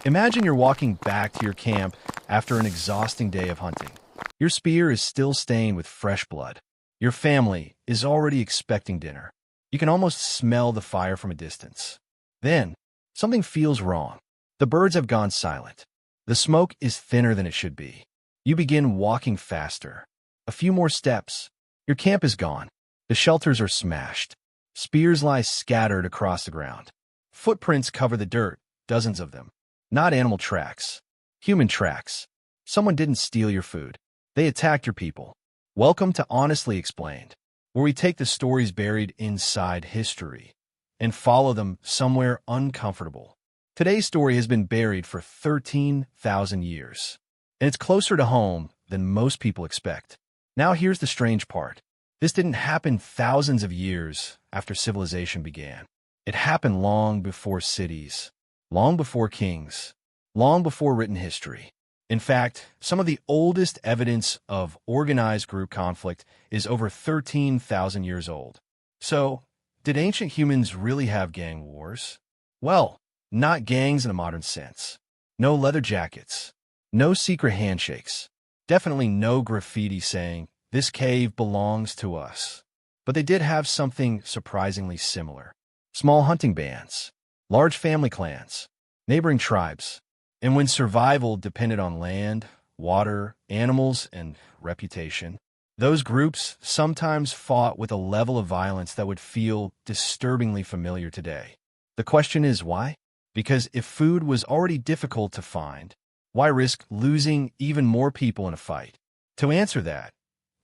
Imagine you're walking back to your camp after an exhausting day of hunting. Your spear is still stained with fresh blood. Your family is already expecting dinner. You can almost smell the fire from a distance. Then, something feels wrong. The birds have gone silent. The smoke is thinner than it should be. You begin walking faster. A few more steps. Your camp is gone. The shelters are smashed. Spears lie scattered across the ground. Footprints cover the dirt, dozens of them. Not animal tracks. Human tracks. Someone didn't steal your food. They attacked your people. Welcome to Honestly Explained, where we take the stories buried inside history and follow them somewhere uncomfortable. Today's story has been buried for 13,000 years, and it's closer to home than most people expect. Now here's the strange part. This didn't happen thousands of years after civilization began. It happened long before cities, long before kings, long before written history. In fact, some of the oldest evidence of organized group conflict is over 13,000 years old. So, did ancient humans really have gang wars? Well, not gangs in a modern sense. No leather jackets. No secret handshakes. Definitely no graffiti saying, "This cave belongs to us." But they did have something surprisingly similar. Small hunting bands, large family clans, neighboring tribes. And when survival depended on land, water, animals, and reputation, those groups sometimes fought with a level of violence that would feel disturbingly familiar today. The question is why? Because if food was already difficult to find, why risk losing even more people in a fight? To answer that,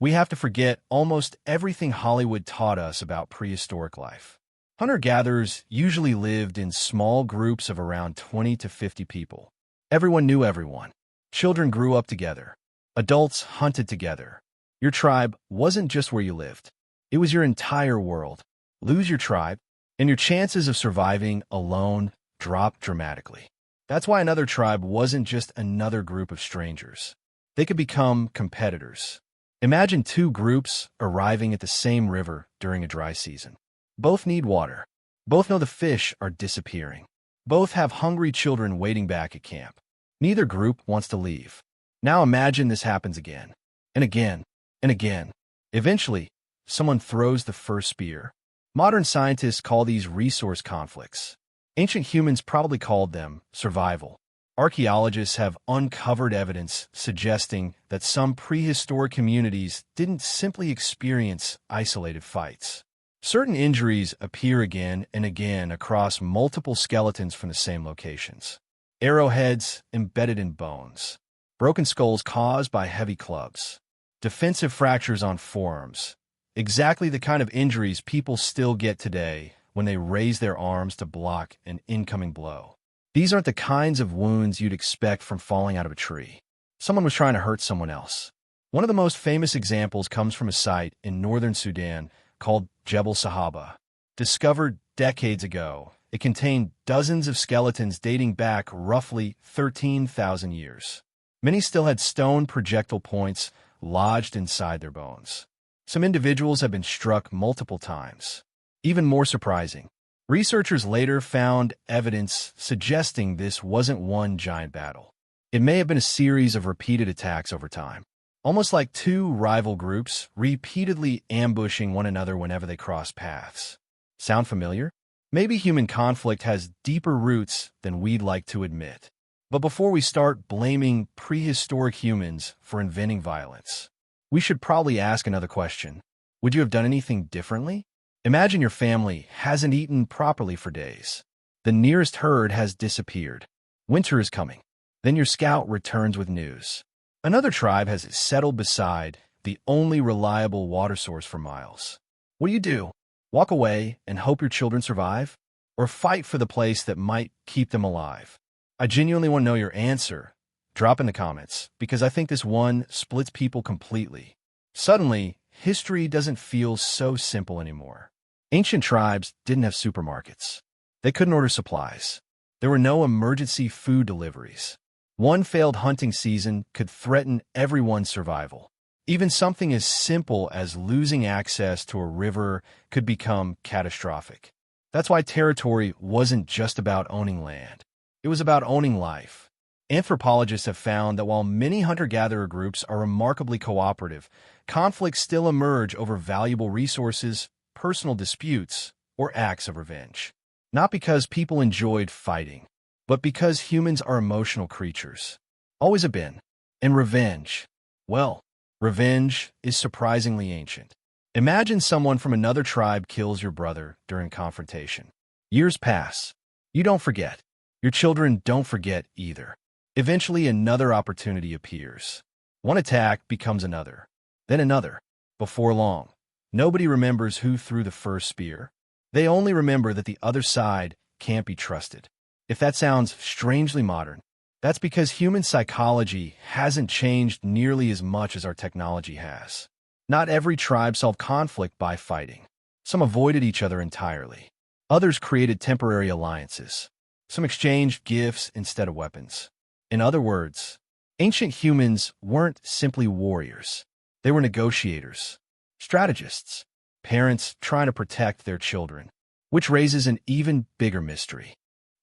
we have to forget almost everything Hollywood taught us about prehistoric life. Hunter-gatherers usually lived in small groups of around 20 to 50 people. Everyone knew everyone. Children grew up together. Adults hunted together. Your tribe wasn't just where you lived. It was your entire world. Lose your tribe, and your chances of surviving alone drop dramatically. That's why another tribe wasn't just another group of strangers. They could become competitors. Imagine two groups arriving at the same river during a dry season. Both need water. Both know the fish are disappearing. Both have hungry children waiting back at camp. Neither group wants to leave. Now imagine this happens again, and again, and again. Eventually, someone throws the first spear. Modern scientists call these resource conflicts. Ancient humans probably called them survival. Archaeologists have uncovered evidence suggesting that some prehistoric communities didn't simply experience isolated fights. Certain injuries appear again and again across multiple skeletons from the same locations. Arrowheads embedded in bones. Broken skulls caused by heavy clubs. Defensive fractures on forearms. Exactly the kind of injuries people still get today when they raise their arms to block an incoming blow. These aren't the kinds of wounds you'd expect from falling out of a tree. Someone was trying to hurt someone else. One of the most famous examples comes from a site in northern Sudan called Jebel Sahaba. Discovered decades ago, it contained dozens of skeletons dating back roughly 13,000 years. Many still had stone projectile points lodged inside their bones. Some individuals have been struck multiple times. Even more surprising, researchers later found evidence suggesting this wasn't one giant battle. It may have been a series of repeated attacks over time. Almost like two rival groups repeatedly ambushing one another whenever they cross paths. Sound familiar? Maybe human conflict has deeper roots than we'd like to admit. But before we start blaming prehistoric humans for inventing violence, we should probably ask another question. Would you have done anything differently? Imagine your family hasn't eaten properly for days. The nearest herd has disappeared. Winter is coming. Then your scout returns with news. Another tribe has settled beside the only reliable water source for miles. What do? Walk away and hope your children survive? Or fight for the place that might keep them alive? I genuinely want to know your answer. Drop in the comments, because I think this one splits people completely. Suddenly, history doesn't feel so simple anymore. Ancient tribes didn't have supermarkets. They couldn't order supplies. There were no emergency food deliveries. One failed hunting season could threaten everyone's survival. Even something as simple as losing access to a river could become catastrophic. That's why territory wasn't just about owning land. It was about owning life. Anthropologists have found that while many hunter-gatherer groups are remarkably cooperative, conflicts still emerge over valuable resources, personal disputes, or acts of revenge. Not because people enjoyed fighting, but because humans are emotional creatures. Always have been. And revenge, well, revenge is surprisingly ancient. Imagine someone from another tribe kills your brother during confrontation. Years pass. You don't forget. Your children don't forget either. Eventually, another opportunity appears. One attack becomes another, then another. Before long, nobody remembers who threw the first spear. They only remember that the other side can't be trusted. If that sounds strangely modern, that's because human psychology hasn't changed nearly as much as our technology has. Not every tribe solved conflict by fighting. Some avoided each other entirely. Others created temporary alliances. Some exchanged gifts instead of weapons. In other words, ancient humans weren't simply warriors. They were negotiators, strategists, parents trying to protect their children, which raises an even bigger mystery.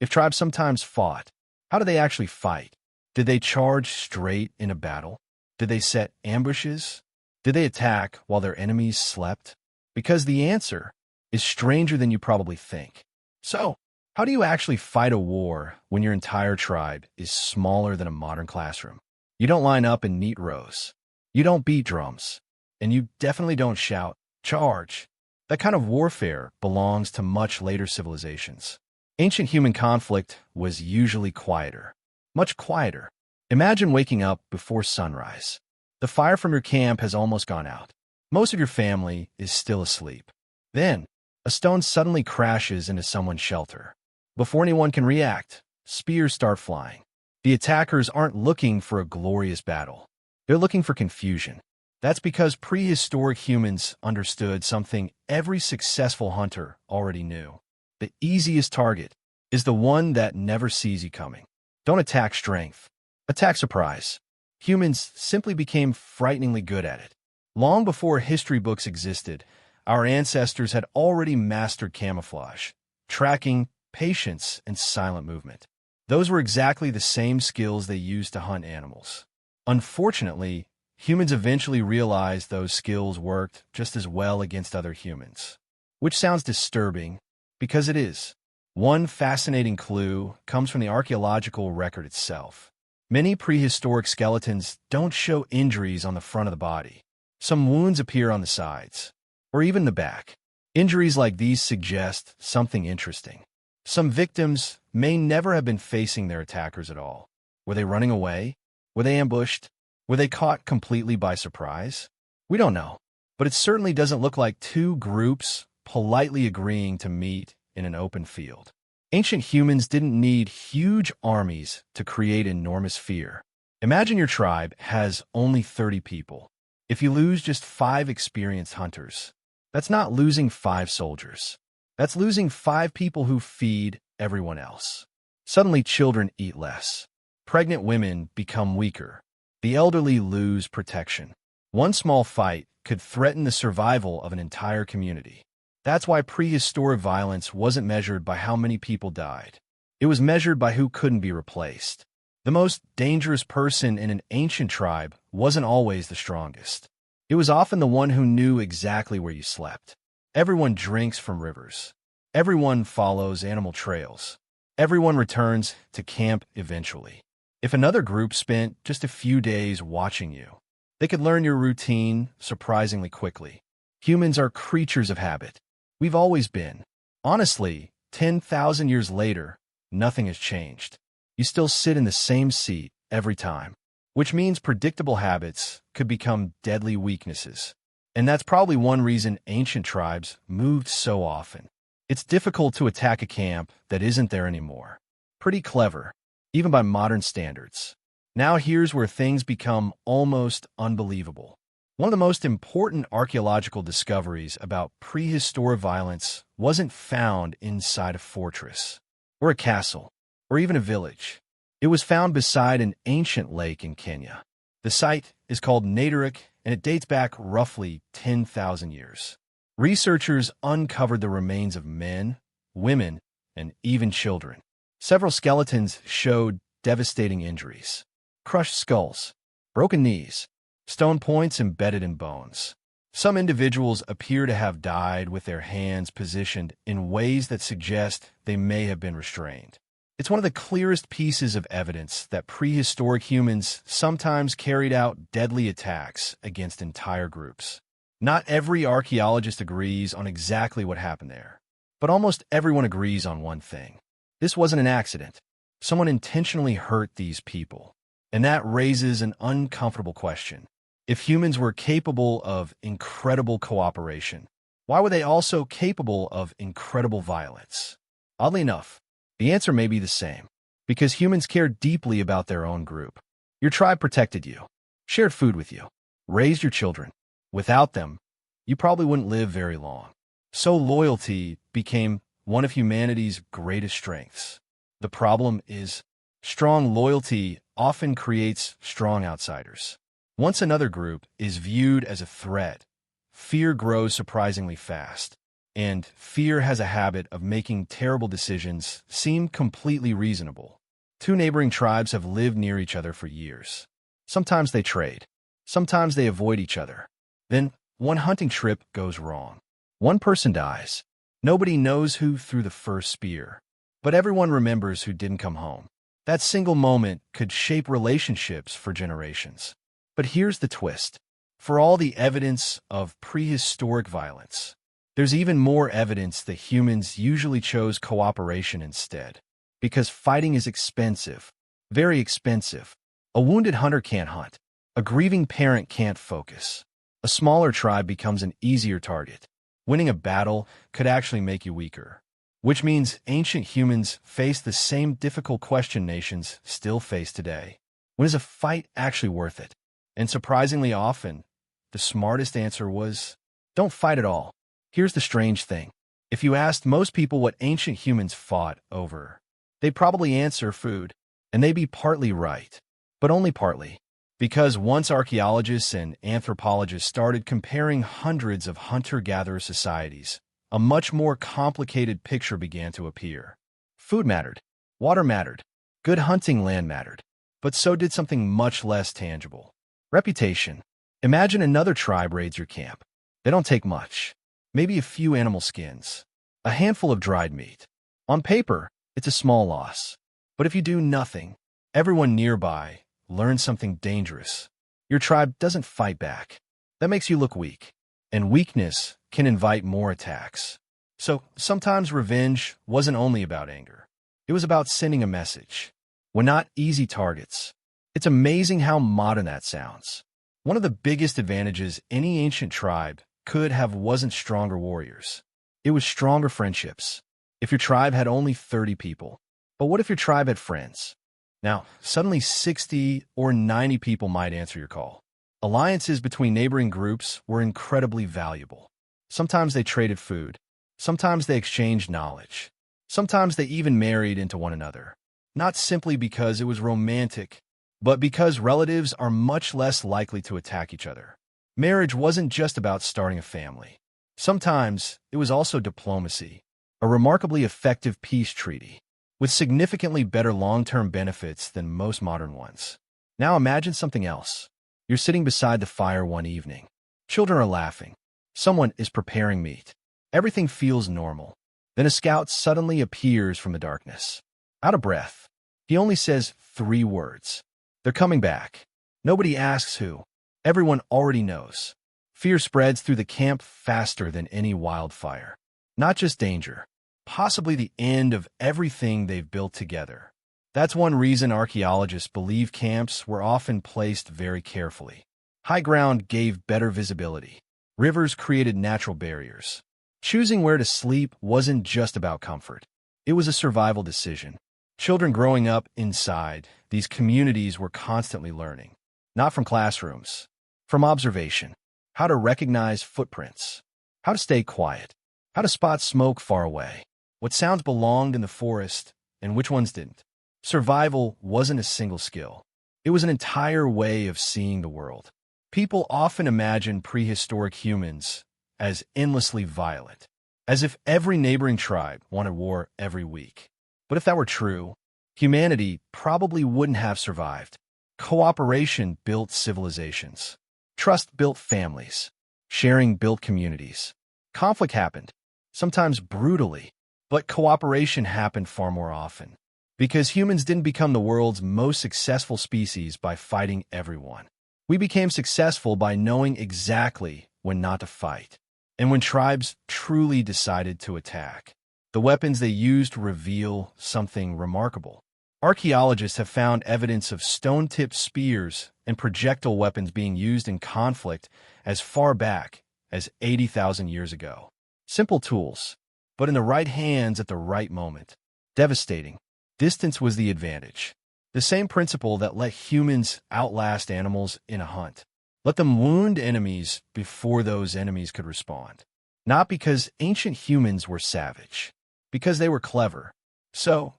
If tribes sometimes fought, how did they actually fight? Did they charge straight into battle? Did they set ambushes? Did they attack while their enemies slept? Because the answer is stranger than you probably think. So, how do you actually fight a war when your entire tribe is smaller than a modern classroom? You don't line up in neat rows. You don't beat drums. And you definitely don't shout, "Charge!" That kind of warfare belongs to much later civilizations. Ancient human conflict was usually quieter. Much quieter. Imagine waking up before sunrise. The fire from your camp has almost gone out. Most of your family is still asleep. Then, a stone suddenly crashes into someone's shelter. Before anyone can react, spears start flying. The attackers aren't looking for a glorious battle. They're looking for confusion. That's because prehistoric humans understood something every successful hunter already knew. The easiest target is the one that never sees you coming. Don't attack strength. Attack surprise. Humans simply became frighteningly good at it. Long before history books existed, our ancestors had already mastered camouflage, tracking, patience, and silent movement. Those were exactly the same skills they used to hunt animals. Unfortunately, humans eventually realized those skills worked just as well against other humans. Which sounds disturbing, because it is. One fascinating clue comes from the archaeological record itself. Many prehistoric skeletons don't show injuries on the front of the body. Some wounds appear on the sides, or even the back. Injuries like these suggest something interesting. Some victims may never have been facing their attackers at all. Were they running away? Were they ambushed? Were they caught completely by surprise? We don't know, but it certainly doesn't look like two groups politely agreeing to meet in an open field. Ancient humans didn't need huge armies to create enormous fear. Imagine your tribe has only 30 people. If you lose just 5 experienced hunters, that's not losing 5 soldiers. That's losing 5 people who feed everyone else. Suddenly, children eat less. Pregnant women become weaker. The elderly lose protection. One small fight could threaten the survival of an entire community. That's why prehistoric violence wasn't measured by how many people died. It was measured by who couldn't be replaced. The most dangerous person in an ancient tribe wasn't always the strongest. It was often the one who knew exactly where you slept. Everyone drinks from rivers. Everyone follows animal trails. Everyone returns to camp eventually. If another group spent just a few days watching you, they could learn your routine surprisingly quickly. Humans are creatures of habit. We've always been. Honestly, 10,000 years later, nothing has changed. You still sit in the same seat every time, which means predictable habits could become deadly weaknesses. And that's probably one reason ancient tribes moved so often. It's difficult to attack a camp that isn't there anymore. Pretty clever, even by modern standards. Now here's where things become almost unbelievable. One of the most important archaeological discoveries about prehistoric violence wasn't found inside a fortress, or a castle, or even a village. It was found beside an ancient lake in Kenya. The site is called Naderich, and it dates back roughly 10,000 years. Researchers uncovered the remains of men, women, and even children. Several skeletons showed devastating injuries: crushed skulls, broken knees, stone points embedded in bones. Some individuals appear to have died with their hands positioned in ways that suggest they may have been restrained. It's one of the clearest pieces of evidence that prehistoric humans sometimes carried out deadly attacks against entire groups. Not every archaeologist agrees on exactly what happened there, but almost everyone agrees on one thing. This wasn't an accident. Someone intentionally hurt these people. And that raises an uncomfortable question. If humans were capable of incredible cooperation, why were they also capable of incredible violence? Oddly enough, the answer may be the same. Because humans care deeply about their own group. Your tribe protected you, shared food with you, raised your children. Without them, you probably wouldn't live very long. So loyalty became one of humanity's greatest strengths. The problem is, strong loyalty often creates strong outsiders. Once another group is viewed as a threat, fear grows surprisingly fast. And fear has a habit of making terrible decisions seem completely reasonable. Two neighboring tribes have lived near each other for years. Sometimes they trade. Sometimes they avoid each other. Then, one hunting trip goes wrong. One person dies. Nobody knows who threw the first spear, but everyone remembers who didn't come home. That single moment could shape relationships for generations. But here's the twist. For all the evidence of prehistoric violence, there's even more evidence that humans usually chose cooperation instead. Because fighting is expensive, very expensive. A wounded hunter can't hunt. A grieving parent can't focus. A smaller tribe becomes an easier target. Winning a battle could actually make you weaker. Which means ancient humans faced the same difficult question nations still face today. When is a fight actually worth it? And surprisingly often, the smartest answer was, don't fight at all. Here's the strange thing. If you asked most people what ancient humans fought over, they'd probably answer food. And they'd be partly right. But only partly. Because once archaeologists and anthropologists started comparing hundreds of hunter-gatherer societies, a much more complicated picture began to appear. Food mattered. Water mattered. Good hunting land mattered. But so did something much less tangible. Reputation. Imagine another tribe raids your camp. They don't take much. Maybe a few animal skins. A handful of dried meat. On paper, it's a small loss. But if you do nothing, everyone nearby learns something dangerous. Your tribe doesn't fight back. That makes you look weak. And weakness can invite more attacks. So sometimes revenge wasn't only about anger. It was about sending a message. We're not easy targets. It's amazing how modern that sounds. One of the biggest advantages any ancient tribe could have wasn't stronger warriors. It was stronger friendships. If your tribe had only 30 people. But what if your tribe had friends? Now, suddenly 60 or 90 people might answer your call. Alliances between neighboring groups were incredibly valuable. Sometimes they traded food. Sometimes they exchanged knowledge. Sometimes they even married into one another. Not simply because it was romantic, but because relatives are much less likely to attack each other. Marriage wasn't just about starting a family. Sometimes it was also diplomacy, a remarkably effective peace treaty, with significantly better long-term benefits than most modern ones. Now imagine something else. You're sitting beside the fire one evening. Children are laughing. Someone is preparing meat. Everything feels normal. Then a scout suddenly appears from the darkness. Out of breath. He only says 3 words. They're coming back. Nobody asks who. Everyone already knows. Fear spreads through the camp faster than any wildfire. Not just danger. Possibly the end of everything they've built together. That's one reason archaeologists believe camps were often placed very carefully. High ground gave better visibility. Rivers created natural barriers. Choosing where to sleep wasn't just about comfort. It was a survival decision. Children growing up inside these communities were constantly learning. Not from classrooms. From observation. How to recognize footprints. How to stay quiet. How to spot smoke far away. What sounds belonged in the forest and which ones didn't. Survival wasn't a single skill. It was an entire way of seeing the world. People often imagine prehistoric humans as endlessly violent, as if every neighboring tribe wanted war every week. But if that were true, humanity probably wouldn't have survived. Cooperation built civilizations. Trust built families. Sharing built communities. Conflict happened, sometimes brutally, but cooperation happened far more often. Because humans didn't become the world's most successful species by fighting everyone. We became successful by knowing exactly when not to fight, and when tribes truly decided to attack. The weapons they used reveal something remarkable. Archaeologists have found evidence of stone-tipped spears and projectile weapons being used in conflict as far back as 80,000 years ago. Simple tools, but in the right hands at the right moment. Devastating. Distance was the advantage. The same principle that let humans outlast animals in a hunt. Let them wound enemies before those enemies could respond. Not because ancient humans were savage, because they were clever. So,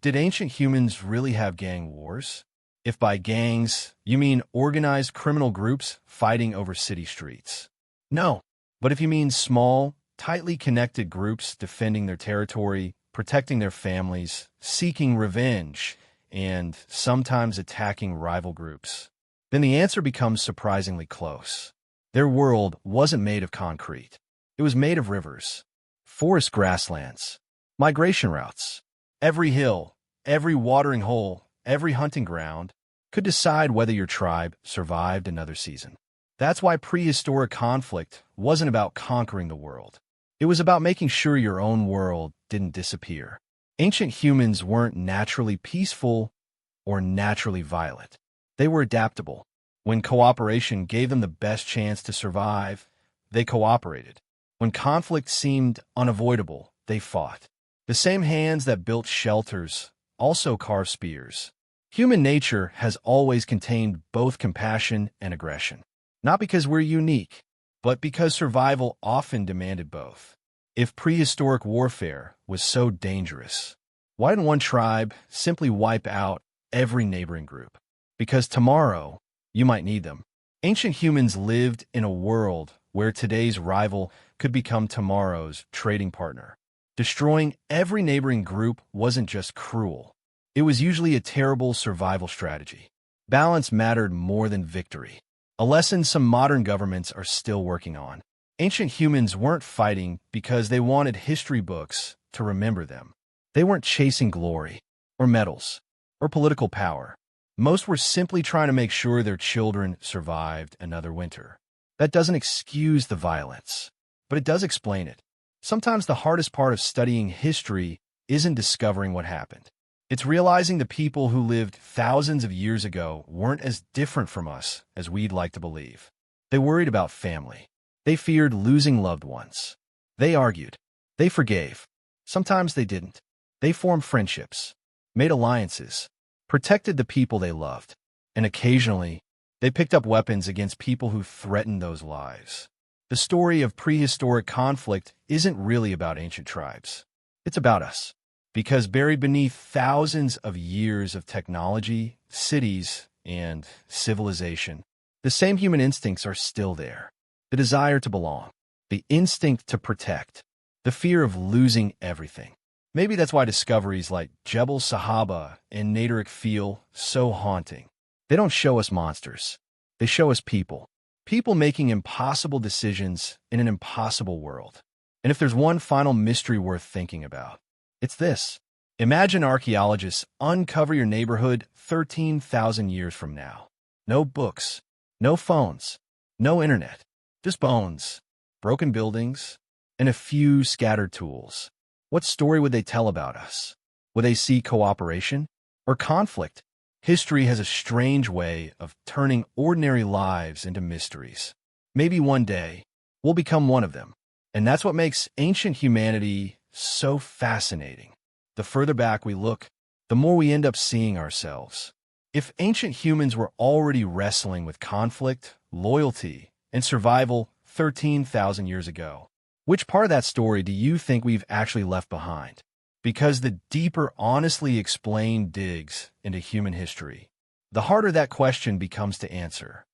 did ancient humans really have gang wars? If by gangs, you mean organized criminal groups fighting over city streets. No, but if you mean small, tightly connected groups defending their territory, protecting their families, seeking revenge, and sometimes attacking rival groups, then the answer becomes surprisingly close. Their world wasn't made of concrete. It was made of rivers, forest grasslands, migration routes. Every hill, every watering hole, every hunting ground could decide whether your tribe survived another season. That's why prehistoric conflict wasn't about conquering the world. It was about making sure your own world didn't disappear. Ancient humans weren't naturally peaceful or naturally violent. They were adaptable. When cooperation gave them the best chance to survive, they cooperated. When conflict seemed unavoidable, they fought. The same hands that built shelters also carved spears. Human nature has always contained both compassion and aggression. Not because we're unique, but because survival often demanded both. If prehistoric warfare was so dangerous, why didn't one tribe simply wipe out every neighboring group? Because tomorrow, you might need them. Ancient humans lived in a world where today's rival could become tomorrow's trading partner. Destroying every neighboring group wasn't just cruel. It was usually a terrible survival strategy. Balance mattered more than victory. A lesson some modern governments are still working on. Ancient humans weren't fighting because they wanted history books to remember them. They weren't chasing glory, or medals, or political power. Most were simply trying to make sure their children survived another winter. That doesn't excuse the violence, but it does explain it. Sometimes the hardest part of studying history isn't discovering what happened. It's realizing the people who lived thousands of years ago weren't as different from us as we'd like to believe. They worried about family. They feared losing loved ones. They argued. They forgave. Sometimes they didn't. They formed friendships, made alliances, protected the people they loved, and occasionally, they picked up weapons against people who threatened those lives. The story of prehistoric conflict isn't really about ancient tribes. It's about us. Because buried beneath thousands of years of technology, cities, and civilization, the same human instincts are still there. The desire to belong, the instinct to protect, the fear of losing everything. Maybe that's why discoveries like Jebel Sahaba and Naderic feel so haunting. They don't show us monsters. They show us people. People making impossible decisions in an impossible world. And if there's one final mystery worth thinking about, it's this. Imagine archaeologists uncover your neighborhood 13,000 years from now. No books, no phones, no internet, just bones, broken buildings, and a few scattered tools. What story would they tell about us? Would they see cooperation or conflict? History has a strange way of turning ordinary lives into mysteries. Maybe one day, we'll become one of them. And that's what makes ancient humanity so fascinating. The further back we look, the more we end up seeing ourselves. If ancient humans were already wrestling with conflict, loyalty, and survival 13,000 years ago, which part of that story do you think we've actually left behind? Because the deeper, honestly explained digs into human history, the harder that question becomes to answer.